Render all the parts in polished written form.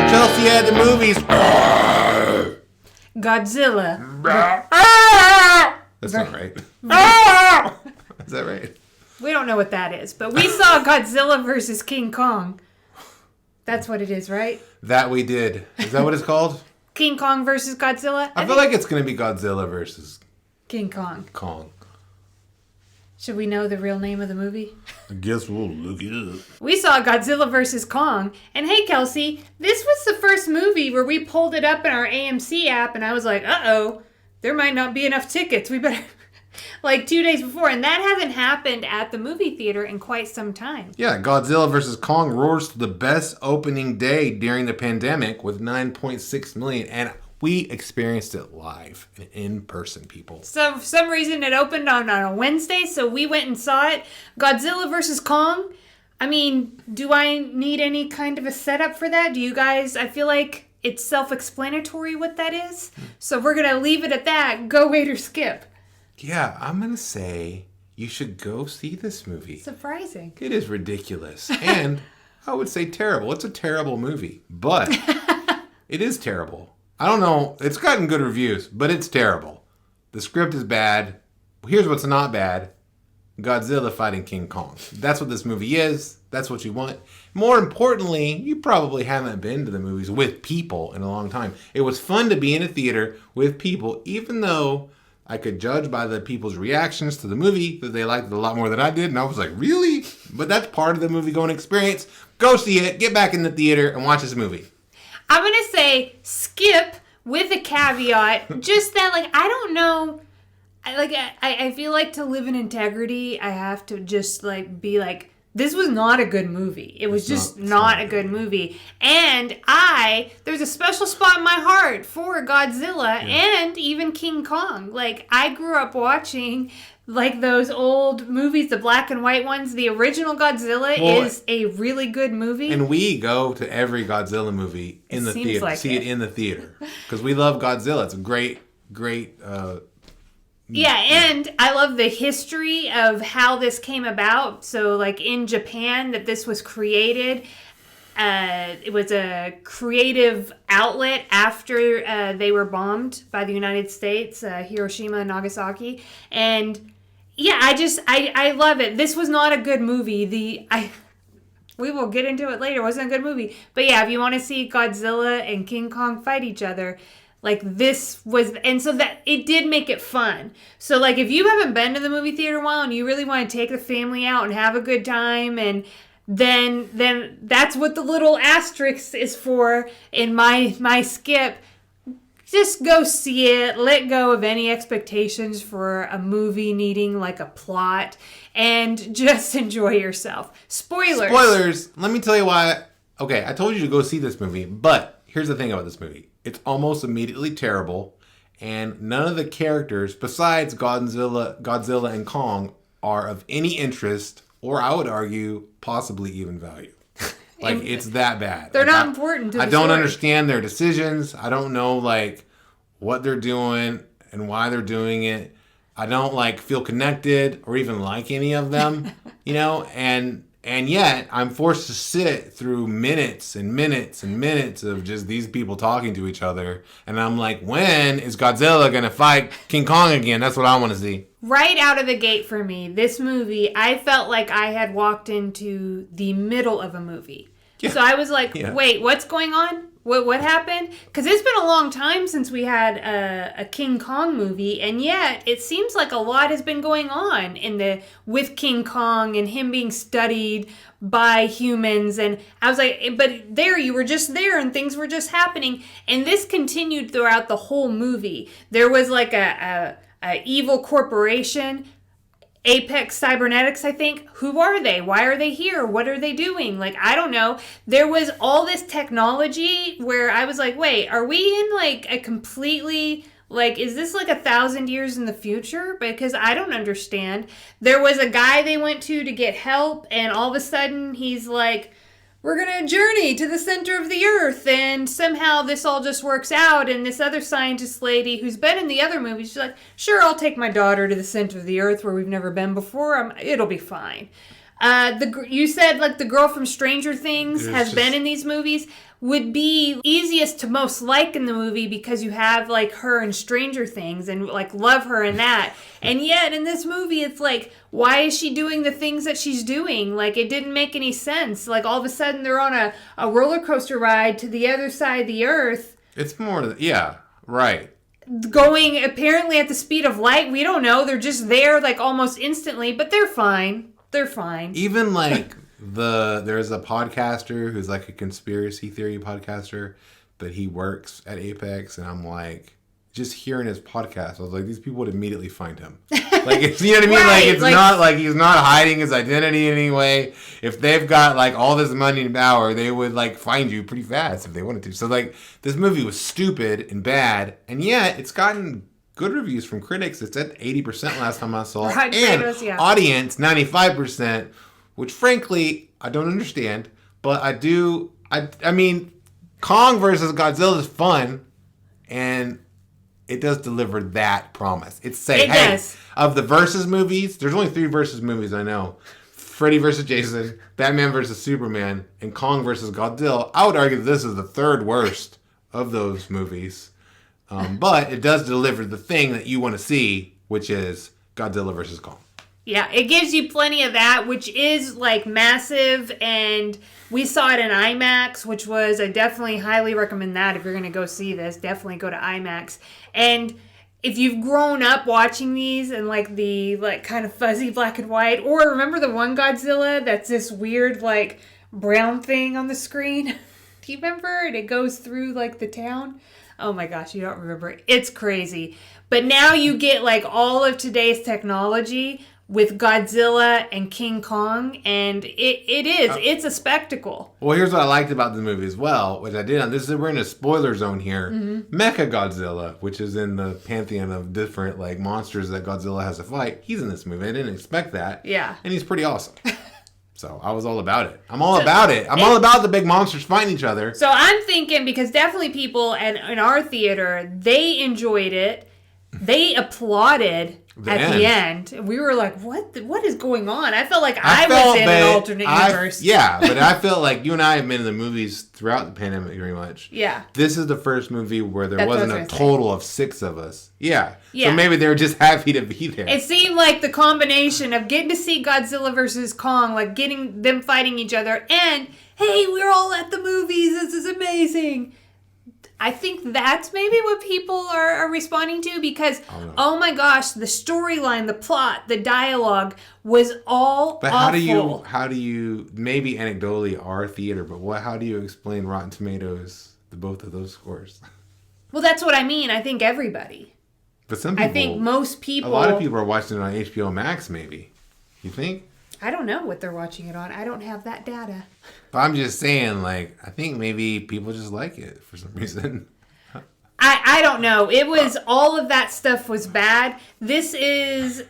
Chelsea at the movies. Godzilla. That's not right. Is that right? We don't know what that is, but we saw Godzilla versus King Kong. That's what it is, right? That we did. Is that what it's called? King Kong versus Godzilla? I feel like it's going to be Godzilla versus King Kong. Kong. Should we know the real name of the movie? I guess we'll look it up. We saw Godzilla vs. Kong. And hey, Kelsey, this was the first movie where we pulled it up in our AMC app and I was like, uh-oh, there might not be enough tickets. We better... like 2 days before. And that hasn't happened at the movie theater in quite some time. Yeah, Godzilla vs. Kong roars to the best opening day during the pandemic with 9.6 million. And we experienced it live and in person, people. So for some reason it opened on a Wednesday, so we went and saw it. Godzilla vs. Kong. I mean, do I need any kind of a setup for that? Do you guys? I feel like it's self-explanatory what that is. So we're going to leave it at that. Go, wait, or skip. Yeah, I'm going to say you should go see this movie. Surprising. It is ridiculous. And I would say terrible. It's a terrible movie. But it is terrible. I don't know. It's gotten good reviews, but it's terrible. The script is bad. Here's what's not bad. Godzilla fighting King Kong. That's what this movie is. That's what you want. More importantly, you probably haven't been to the movies with people in a long time. It was fun to be in a theater with people, even though I could judge by the people's reactions to the movie that they liked it a lot more than I did. And I was like, really? But that's part of the movie-going experience. Go see it. Get back in the theater and watch this movie. I'm going to say skip with a caveat. Just that, like, I don't know. I feel like to live in integrity, I have to just, like, be like, this was not a good movie. It was just not a good movie. And there's a special spot in my heart for Godzilla and even King Kong. Like, I grew up watching... like those old movies, the black and white ones. The original Godzilla is a really good movie. And we go to every Godzilla movie in the theater. Like see it in the theater. Because we love Godzilla. It's a great... yeah, and I love the history of how this came about. So, like, in Japan, that this was created... it was a creative outlet after they were bombed by the United States, Hiroshima and Nagasaki. And yeah, I love it. This was not a good movie. We will get into it later. It wasn't a good movie. But yeah, if you want to see Godzilla and King Kong fight each other, like this was, and so that it did make it fun. So like if you haven't been to the movie theater in a while and you really want to take the family out and have a good time, and then that's what the little asterisk is for in my skip. Just go see it. Let go of any expectations for a movie needing like a plot, and just enjoy yourself. Spoilers. Let me tell you why. Okay, I told you to go see this movie, but here's the thing about this movie. It's almost immediately terrible, and none of the characters besides Godzilla and Kong are of any interest, or I would argue, possibly even value. Like, it's that bad. They're not important to the I don't story. understand their decisions. I don't know, like, what they're doing and why they're doing it. I don't, like, feel connected or even like any of them, you know? And yet, I'm forced to sit through minutes and minutes and minutes of just these people talking to each other. And I'm like, when is Godzilla going to fight King Kong again? That's what I want to see. Right out of the gate for me, this movie, I felt like I had walked into the middle of a movie. Yeah. So I was like, wait, what's going on? What happened? Because it's been a long time since we had a King Kong movie, and yet it seems like a lot has been going on with King Kong and him being studied by humans. And I was like, but there, you were just there and things were just happening. And this continued throughout the whole movie. There was like a evil corporation, Apex Cybernetics, I think. Who are they? Why are they here? What are they doing? Like, I don't know. There was all this technology where I was like, wait, are we in like a completely, like, is this like 1,000 years in the future? Because I don't understand. There was a guy they went to get help, and all of a sudden he's like, we're going to journey to the center of the earth, and somehow this all just works out. And this other scientist lady who's been in the other movies, she's like, sure, I'll take my daughter to the center of the earth where we've never been before. It'll be fine. You said like the girl from Stranger Things has been in these movies. Would be easiest to most like in the movie because you have like her in Stranger Things and like love her in that. And yet in this movie it's like, why is she doing the things that she's doing? Like it didn't make any sense. Like all of a sudden they're on a roller coaster ride to the other side of the earth. It's more, yeah, right. Going apparently at the speed of light. We don't know. They're just there like almost instantly, but they're fine. They're fine. Even like there's a podcaster who's like a conspiracy theory podcaster, but he works at Apex, and I'm like, just hearing his podcast, I was like, these people would immediately find him. Like, you know what I mean? Right, like, it's not like he's not hiding his identity in any way. If they've got like all this money and power, they would like find you pretty fast if they wanted to. So like, this movie was stupid and bad, and yet it's gotten good reviews from critics. It's at 80% last time I saw it. Right, and audience 95%, which frankly, I don't understand. But I do. I mean, Kong versus Godzilla is fun, and it does deliver that promise. It's saying, hey, of the versus movies, there's only 3 versus movies I know. Freddy versus Jason, Batman versus Superman, and Kong versus Godzilla. I would argue this is the 3rd worst of those movies. But it does deliver the thing that you want to see, which is Godzilla versus Kong. Yeah, it gives you plenty of that, which is like massive, and we saw it in IMAX, which was, I definitely highly recommend that if you're going to go see this. Definitely go to IMAX. And if you've grown up watching these and like the like kind of fuzzy black and white, or remember the one Godzilla that's this weird like brown thing on the screen? Do you remember? And it goes through like the town. Oh my gosh, you don't remember. It's crazy. But now you get like all of today's technology with Godzilla and King Kong, and it's a spectacle. Well, here's what I liked about the movie as well, which I did. We're in a spoiler zone here. Mm-hmm. Mecha Godzilla, which is in the pantheon of different like monsters that Godzilla has to fight. He's in this movie. I didn't expect that. Yeah. And he's pretty awesome. So I was all about it. I'm all about it. I'm all about the big monsters fighting each other. So I'm thinking, because definitely people in our theater, they enjoyed it. They applauded the end. We were like, what is going on? I felt like I was in an alternate universe. Yeah, but I felt like you and I have been in the movies throughout the pandemic very much. Yeah. This is the first movie where there wasn't a total of 6 of us. Yeah. So maybe they were just happy to be there. It seemed like the combination of getting to see Godzilla versus Kong, like getting them fighting each other, and, hey, we're all at the movies. This is amazing. I think that's maybe what people are responding to, because, oh my gosh, the storyline, the plot, the dialogue was all But awful. how do you, maybe anecdotally our theater, but how do you explain Rotten Tomatoes, both of those scores? Well, that's what I mean. I think everybody. But some people, I think most people. A lot of people are watching it on HBO Max, maybe. You think? I don't know what they're watching it on. I don't have that data. But I'm just saying, like, I think maybe people just like it for some reason. I don't know. It was, all of that stuff was bad. This is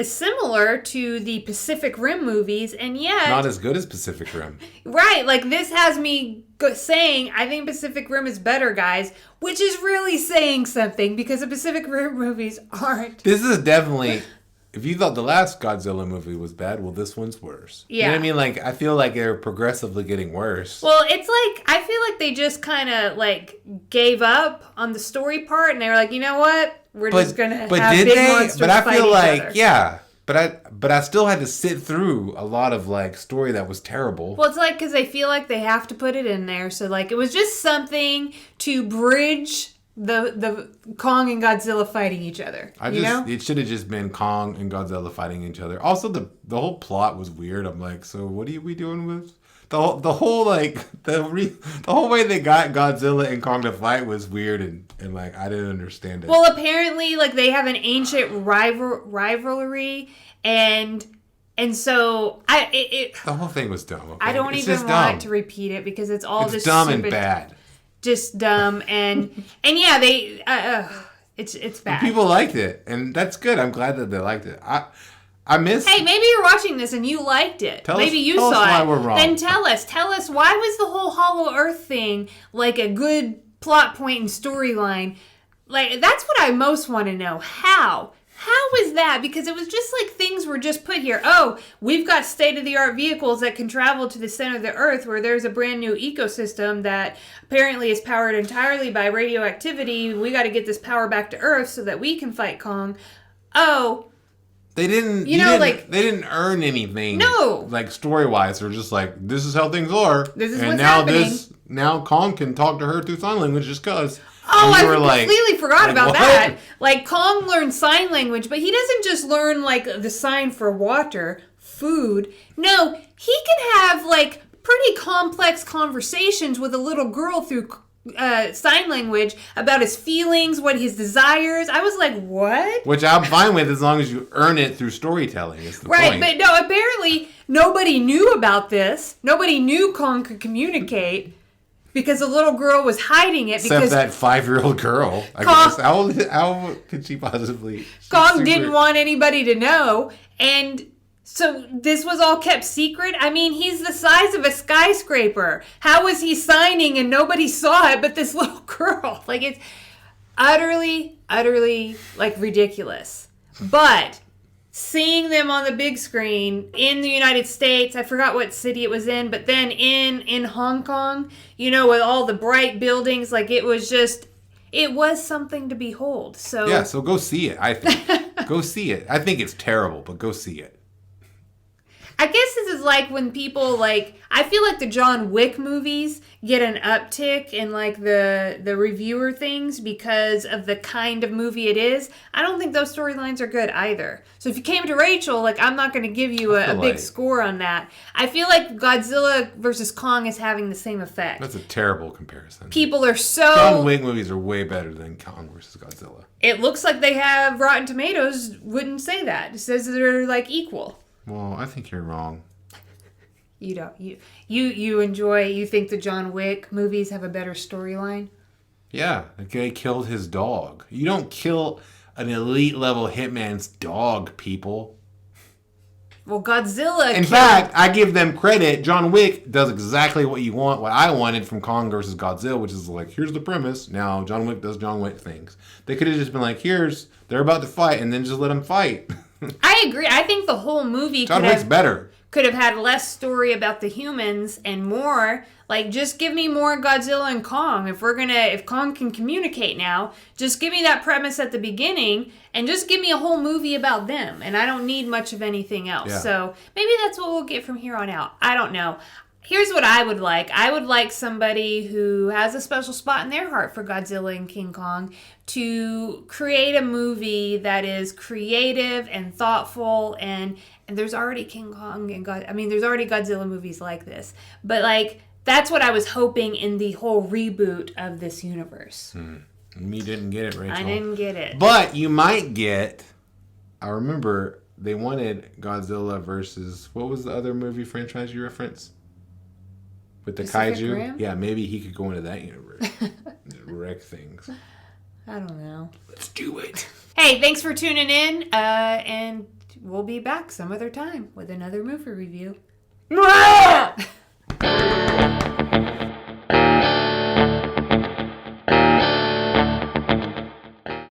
similar to the Pacific Rim movies, and yet... Not as good as Pacific Rim. Right. Like, this has me saying, I think Pacific Rim is better, guys, which is really saying something, because the Pacific Rim movies aren't. This is definitely... If you thought the last Godzilla movie was bad, well, this one's worse. Yeah. You know what I mean? Like, I feel like they're progressively getting worse. Well, it's like, I feel like they just kind of, like, gave up on the story part, and they were like, you know what? We're just going to have big monsters But I fight feel each like, other. yeah. But I still had to sit through a lot of, like, story that was terrible. Well, it's like, because they feel like they have to put it in there. So, like, it was just something to bridge the Kong and Godzilla fighting each other. It should have just been Kong and Godzilla fighting each other. Also, the whole plot was weird. I'm like, so what are we doing with the whole like the whole way they got Godzilla and Kong to fight was weird and like I didn't understand it. Well, apparently, like they have an ancient rivalry and so the whole thing was dumb. Okay? I don't even want to repeat it because it's all just dumb stupid, and bad. Just dumb and yeah, they it's bad. And people liked it, and that's good. I'm glad that they liked it. I miss. Hey, maybe you're watching this and you liked it. Maybe you saw it. Why we're wrong. Then tell us why was the whole Hollow Earth thing like a good plot point and storyline? Like that's what I most want to know. How How is that? Because it was just like things were just put here. Oh, we've got state-of-the-art vehicles that can travel to the center of the Earth where there's a brand new ecosystem that apparently is powered entirely by radioactivity. We got to get this power back to Earth so that we can fight Kong. Oh, they didn't. They didn't earn anything. No, like story-wise, they're just like, this is how things are. This is what's happening. Now Kong can talk to her through sign language just cause. Oh, I completely forgot about that. Like, Kong learns sign language, but he doesn't just learn, like, the sign for water, food. No, he can have, like, pretty complex conversations with a little girl through sign language about his feelings, what his desires. I was like, what? Which I'm fine with as long as you earn it through storytelling. Is the right, point. But no, apparently nobody knew about this. Nobody knew Kong could communicate. Because the little girl was hiding it. Except that 5-year-old girl. I guess. How could she possibly... Kong didn't want anybody to know. And so this was all kept secret? I mean, he's the size of a skyscraper. How was he signing and nobody saw it but this little girl? Like, it's utterly, like, ridiculous. But... seeing them on the big screen in the United States, I forgot what city it was in, but then in Hong Kong, you know, with all the bright buildings, like it was something to behold. So yeah, so go see it, I think. Go see it. I think it's terrible, but go see it. I guess this is like when people like, I feel like the John Wick movies get an uptick in like the reviewer things because of the kind of movie it is. I don't think those storylines are good either. So if you came to Rachel, like I'm not going to give you a big score on that. I feel like Godzilla versus Kong is having the same effect. That's a terrible comparison. People are so... John Wick movies are way better than Kong versus Godzilla. It looks like they have Rotten Tomatoes wouldn't say that. It says they're like equal. Well, I think you're wrong. You don't. You think the John Wick movies have a better storyline? Yeah, the guy killed his dog. You don't kill an elite level hitman's dog, people. Well, Godzilla... In fact, I give them credit. John Wick does exactly what I wanted from Kong versus Godzilla, which is like, here's the premise. Now, John Wick does John Wick things. They could have just been like, they're about to fight, and then just let them fight. I agree. I think the whole movie John Wick's better. Could have had less story about the humans and more, like, just give me more Godzilla and Kong. If Kong can communicate now, just give me that premise at the beginning and just give me a whole movie about them. And I don't need much of anything else. Yeah. So maybe that's what we'll get from here on out. I don't know. Here's what I would like. I would like somebody who has a special spot in their heart for Godzilla and King Kong to create a movie that is creative and thoughtful and there's already King Kong and there's already Godzilla movies like this. But like that's what I was hoping in the whole reboot of this universe. Me didn't get it, Rachel. I didn't get it. But you might get, I remember they wanted Godzilla versus, what was the other movie franchise you referenced? With the Pacific kaiju? Rim? Yeah, maybe he could go into that universe. Wreck things. I don't know. Let's do it. Hey, thanks for tuning in. And we'll be back some other time with another movie review.